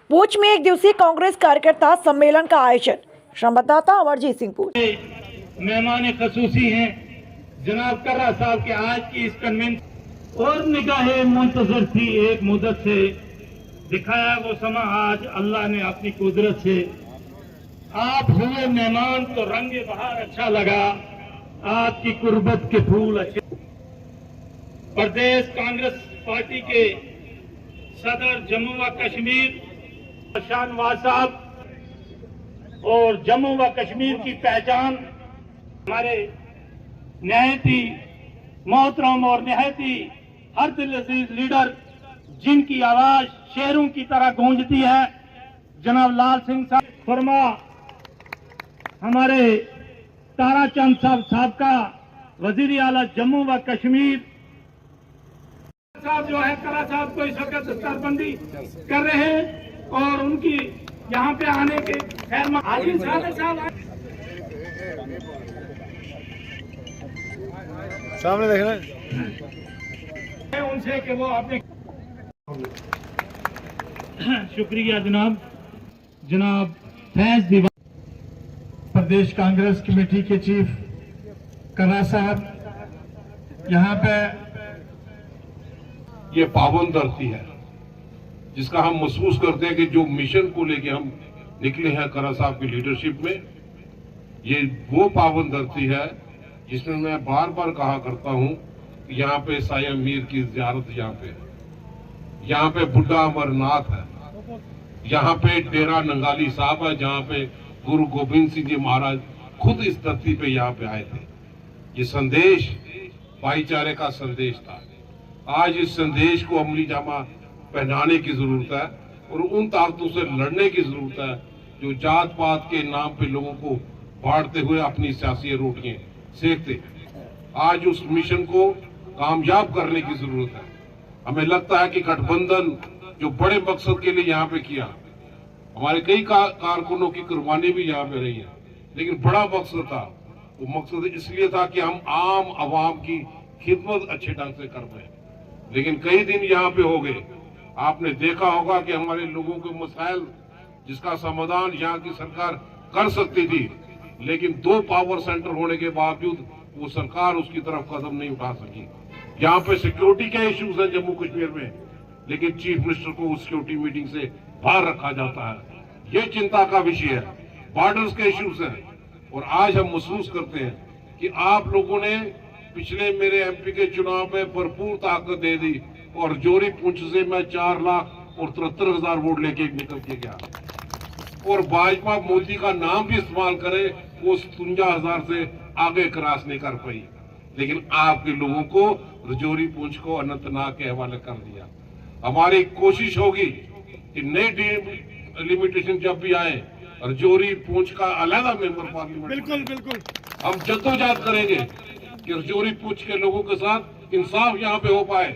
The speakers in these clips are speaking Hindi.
पूंछ में एक दिवसीय कांग्रेस कार्यकर्ता सम्मेलन का आयोजन। संवाददाता अमरजीत सिंह पूंछ। मेहमान खसूसी हैं जनाब कर्रा साहब के आज की इस कन्वेंशन और निगाहें मुंतजर थी। एक मुद्दत से दिखाया वो समा आज अल्लाह ने अपनी कुदरत से आप हुए मेहमान तो रंगे बहार अच्छा लगा, आपकी कुर्बत के फूल अच्छे। प्रदेश कांग्रेस पार्टी के सदर जम्मू व कश्मीर शाहनवाज साहब और जम्मू व कश्मीर की पहचान हमारे निहायत ही मोहतरम और निहायत ही हर दिल अजीज लीडर जिनकी आवाज शेरों की तरह गूंजती है, जनाब लाल सिंह साहब फरमा, हमारे ताराचंद साहब का वजीर आला जम्मू व कश्मीर साहब जो है करा साहब को इस वक्त दस्तरबंदी कर रहे हैं और उनकी यहाँ पे आने के खैर सामने देखना है उनसे कि वो अपने शुक्रिया जनाब फैज दीवान प्रदेश कांग्रेस कमेटी के चीफ कर्रा साहब, यहाँ पे ये पावन धरती है जिसका हम महसूस करते हैं कि जो मिशन को लेके हम निकले हैं कर्रा साहब की लीडरशिप में, ये वो पावन धरती है जिसमें मैं बार बार कहा करता हूं कि यहाँ पे साया मीर की ज़ियारत यहाँ पे बुढ़ा अमरनाथ है, यहाँ पे डेरा नंगाली साहब है, जहाँ पे गुरु गोविंद सिंह जी महाराज खुद इस धरती पे यहाँ पे आए थे। ये संदेश भाईचारे का संदेश था। आज इस संदेश को अमली जामा पहनाने की जरूरत है और उन ताकतों से लड़ने की जरूरत है जो जात पात के नाम पे लोगों को बांटते हुए अपनी सियासी रोटियां सेकते। आज उस मिशन को कामयाब करने की जरूरत है। हमें लगता है कि गठबंधन जो बड़े मकसद के लिए यहाँ पे किया, हमारे कई कारकुनों की कुर्बानी भी यहाँ पे रही है, लेकिन बड़ा मकसद था। वो मकसद इसलिए था कि हम आम आवाम की खिदमत अच्छे ढंग से कर पाए। लेकिन कई दिन यहाँ पे हो गए, आपने देखा होगा कि हमारे लोगों के मसाइल जिसका समाधान यहाँ की सरकार कर सकती थी, लेकिन 2 पावर सेंटर होने के बावजूद वो सरकार उसकी तरफ कदम नहीं उठा सकी। यहाँ पे सिक्योरिटी के इश्यूज हैं जम्मू कश्मीर में, लेकिन चीफ मिनिस्टर को उस सिक्योरिटी मीटिंग से बाहर रखा जाता है। ये चिंता का विषय है। बॉर्डर्स के इश्यूज हैं और आज हम महसूस करते हैं कि आप लोगों ने पिछले मेरे एमपी के चुनाव में भरपूर ताकत दे दी और जोरी पुंछ से मैं 4,73,000 वोट लेके निकल के गया और भाजपा मोदी का नाम भी इस्तेमाल करे वो 57,000 से आगे क्रॉस नहीं कर पाई। लेकिन आपके लोगों को रजौरी पुंछ को अनंतनाग के हवाले कर दिया। हमारी कोशिश होगी कि नई लिमिटेशन जब भी आए रजौरी पुंछ का अलग मेंबर पार्लियामेंट बिल्कुल हम जद्दोजहद करेंगे कि रजौरी पुंछ के लोगों के साथ इंसाफ यहाँ पे हो पाए।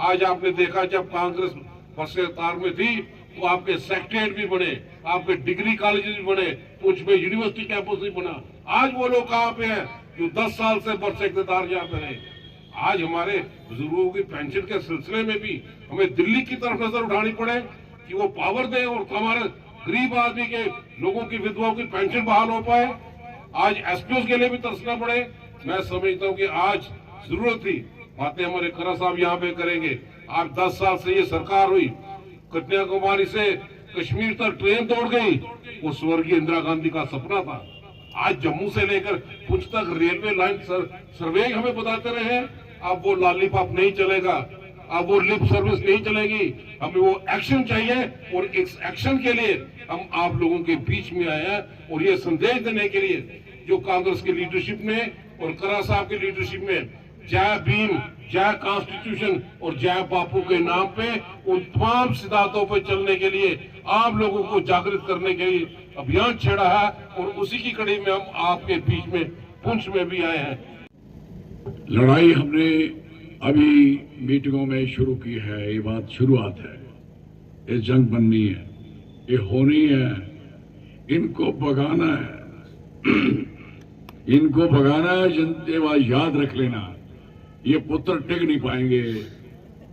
आज आपने देखा जब कांग्रेस बरसेतार में थी तो आपके सेक्रेटरीट भी बने, आपके डिग्री कॉलेजेस भी बने, पुंछ में यूनिवर्सिटी कैंपस भी बना। आज वो लोग कहाँ पे हैं जो 10 साल से बरसेतार यहाँ पे रहे। आज हमारे बुजुर्गों की पेंशन के सिलसिले में भी हमें दिल्ली की तरफ नजर उठानी पड़े कि वो पावर दे और हमारे गरीब आदमी के लोगों की विधवाओं की पेंशन बहाल हो पाए। आज एसपीओ के लिए भी तरसना पड़े। मैं समझता हूँ कि आज जरूरत थी, बातें हमारे कर्रा साहब यहाँ पे करेंगे। आज 10 साल से ये सरकार हुई, कन्याकुमारी से कश्मीर तक ट्रेन दौड़ गई, वो स्वर्गीय इंदिरा गांधी का सपना था। आज जम्मू से लेकर पुंछ तक रेलवे लाइन सर्वे हमें बताते रहे। अब वो लॉलीपॉप नहीं चलेगा, अब वो लिप सर्विस नहीं चलेगी, हमें वो एक्शन चाहिए और इस एक्शन के लिए हम आप लोगों के बीच में आए हैं और ये संदेश देने के लिए जो कांग्रेस की लीडरशिप में और कर्रा साहब की लीडरशिप में जय भीम, जय कॉन्स्टिट्यूशन और जय बापू के नाम पे उन तमाम सिद्धांतों पर चलने के लिए आप लोगों को जागृत करने के लिए अभियान छेड़ा है और उसी की कड़ी में हम आपके बीच में पुंछ में भी आए हैं। लड़ाई हमने अभी मीटिंगों में शुरू की है, ये बात शुरुआत है। ये जंग बननी है, ये होनी है, इनको भगाना है इनको भगाना है। जनते याद रख लेना, ये पुत्र टिक नहीं पाएंगे,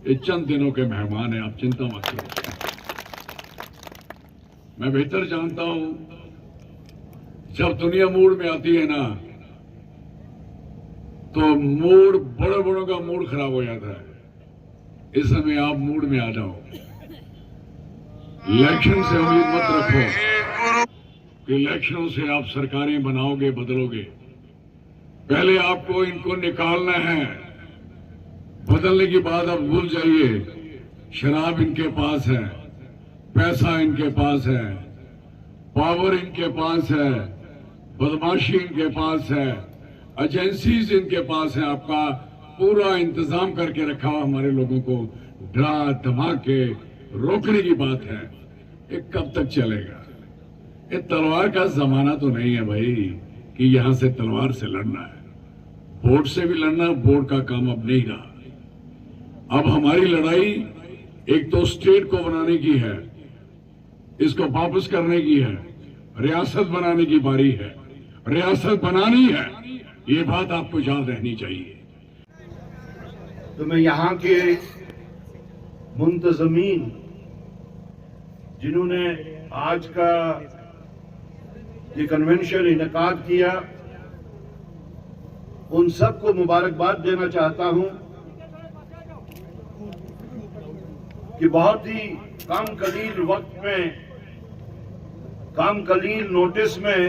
ये चंद दिनों के मेहमान हैं, आप चिंता मत करो। मैं बेहतर जानता हूं, जब दुनिया मूड में आती है ना, तो मूड, बड़े बड़ों का मूड खराब हो जाता है। इस समय आप मूड में आ जाओ। इलेक्शन से उम्मीद मत रखो कि इलेक्शनों से आप सरकारें बनाओगे, बदलोगे। पहले आपको इनको निकालना है। बदलने की बात आप भूल जाइए। शराब इनके पास है, पैसा इनके पास है, पावर इनके पास है, बदमाशी इनके पास है, एजेंसीज इनके पास है। आपका पूरा इंतजाम करके रखा हुआ हमारे लोगों को डरा धमा के रोकने की बात है। ये कब तक चलेगा? ये तलवार का जमाना तो नहीं है भाई कि यहां से तलवार से लड़ना है। बोर्ड से भी लड़ना, बोर्ड का काम अब नहीं रहा। अब हमारी लड़ाई एक तो स्टेट को बनाने की है, इसको वापस करने की है, रियासत बनाने की बारी है। रियासत बनानी है, ये बात आपको याद रहनी चाहिए। तो मैं यहाँ के मुंतजमीन जिन्होंने आज का ये कन्वेंशन इनेकाद किया, उन सबको मुबारकबाद देना चाहता हूं कि बहुत ही कम कलील वक्त में, कम कलील नोटिस में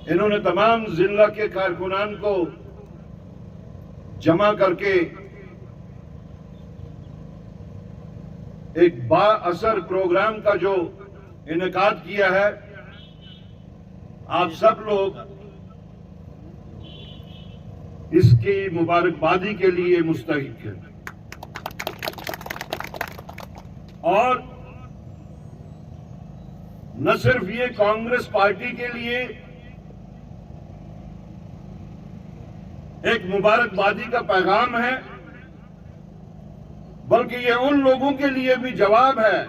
इन्होंने तमाम जिला के कारकुनान को जमा करके एक बाअसर प्रोग्राम का जो इनेकाद किया है। आप सब लोग इसकी मुबारकबादी के लिए मुस्तहिक हैं। और न सिर्फ ये कांग्रेस पार्टी के लिए एक मुबारकबादी का पैगाम है, बल्कि ये उन लोगों के लिए भी जवाब है।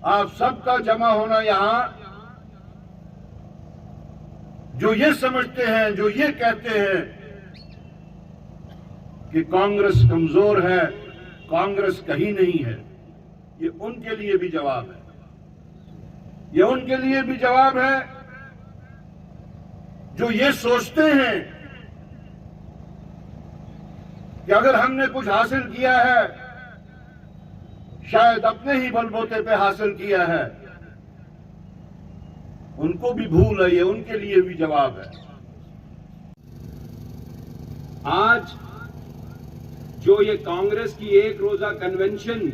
आप सबका जमा होना यहां, जो ये समझते हैं, जो ये कहते हैं कि कांग्रेस कमजोर है, कांग्रेस कहीं नहीं है, ये उनके लिए भी जवाब है। ये उनके लिए भी जवाब है जो ये सोचते हैं कि अगर हमने कुछ हासिल किया है, शायद अपने ही बलबूते पे हासिल किया है। उनको भी भूल है, ये उनके लिए भी जवाब है। आज जो ये कांग्रेस की एक रोजा कन्वेंशन,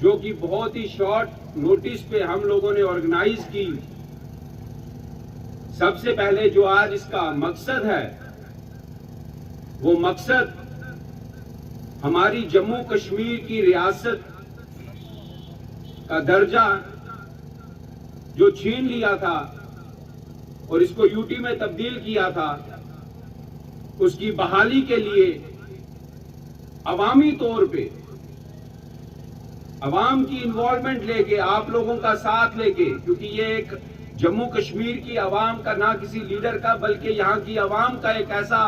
जो कि बहुत ही शॉर्ट नोटिस पे हम लोगों ने ऑर्गेनाइज की, सबसे पहले जो आज इसका मकसद है, वो मकसद हमारी जम्मू कश्मीर की रियासत का दर्जा जो छीन लिया था और इसको यूटी में तब्दील किया था, उसकी बहाली के लिए अवामी तौर पे अवाम की इन्वॉल्वमेंट लेके, आप लोगों का साथ लेके, क्योंकि ये एक जम्मू कश्मीर की अवाम का, ना किसी लीडर का, बल्कि यहाँ की अवाम का एक ऐसा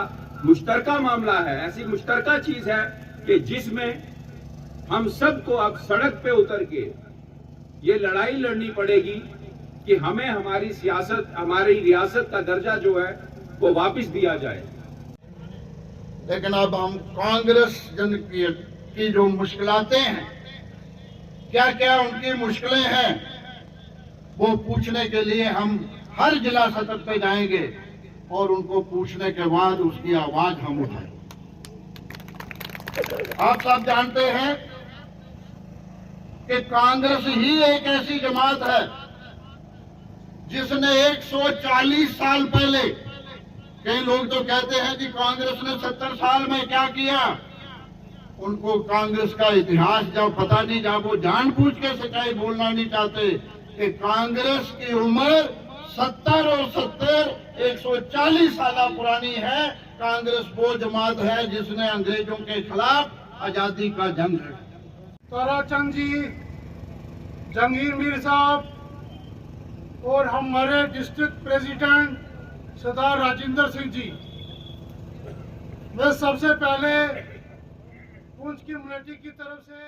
मुश्तरका मामला है, ऐसी मुश्तरका चीज है कि जिसमें हम सबको अब सड़क पे उतर के ये लड़ाई लड़नी पड़ेगी कि हमें हमारी सियासत, हमारी रियासत का दर्जा जो है वो वापस दिया जाए। लेकिन अब हम कांग्रेस जन की जो मुश्किलातें हैं, क्या क्या उनकी मुश्किलें हैं, वो पूछने के लिए हम हर जिला सतर पे जाएंगे और उनको पूछने के बाद उसकी आवाज हम उठाएंगे। आप सब जानते हैं कि कांग्रेस ही एक ऐसी जमात है जिसने 140 साल पहले, कई लोग तो कहते हैं कि कांग्रेस ने 70 साल में क्या किया, उनको कांग्रेस का इतिहास जब पता नहीं, जब वो जानबूझ के सच्चाई बोलना नहीं चाहते कि कांग्रेस की उम्र 70 और 70 140 साल पुरानी है। कांग्रेस वो जमात है जिसने अंग्रेजों के खिलाफ आजादी का जंग है। ताराचंद जी, जहांगीर मीर साहब और हमारे डिस्ट्रिक्ट प्रेसिडेंट सरदार राजेंद्र सिंह जी, मैं सबसे पहले पुंछ कम्युनिटी की तरफ से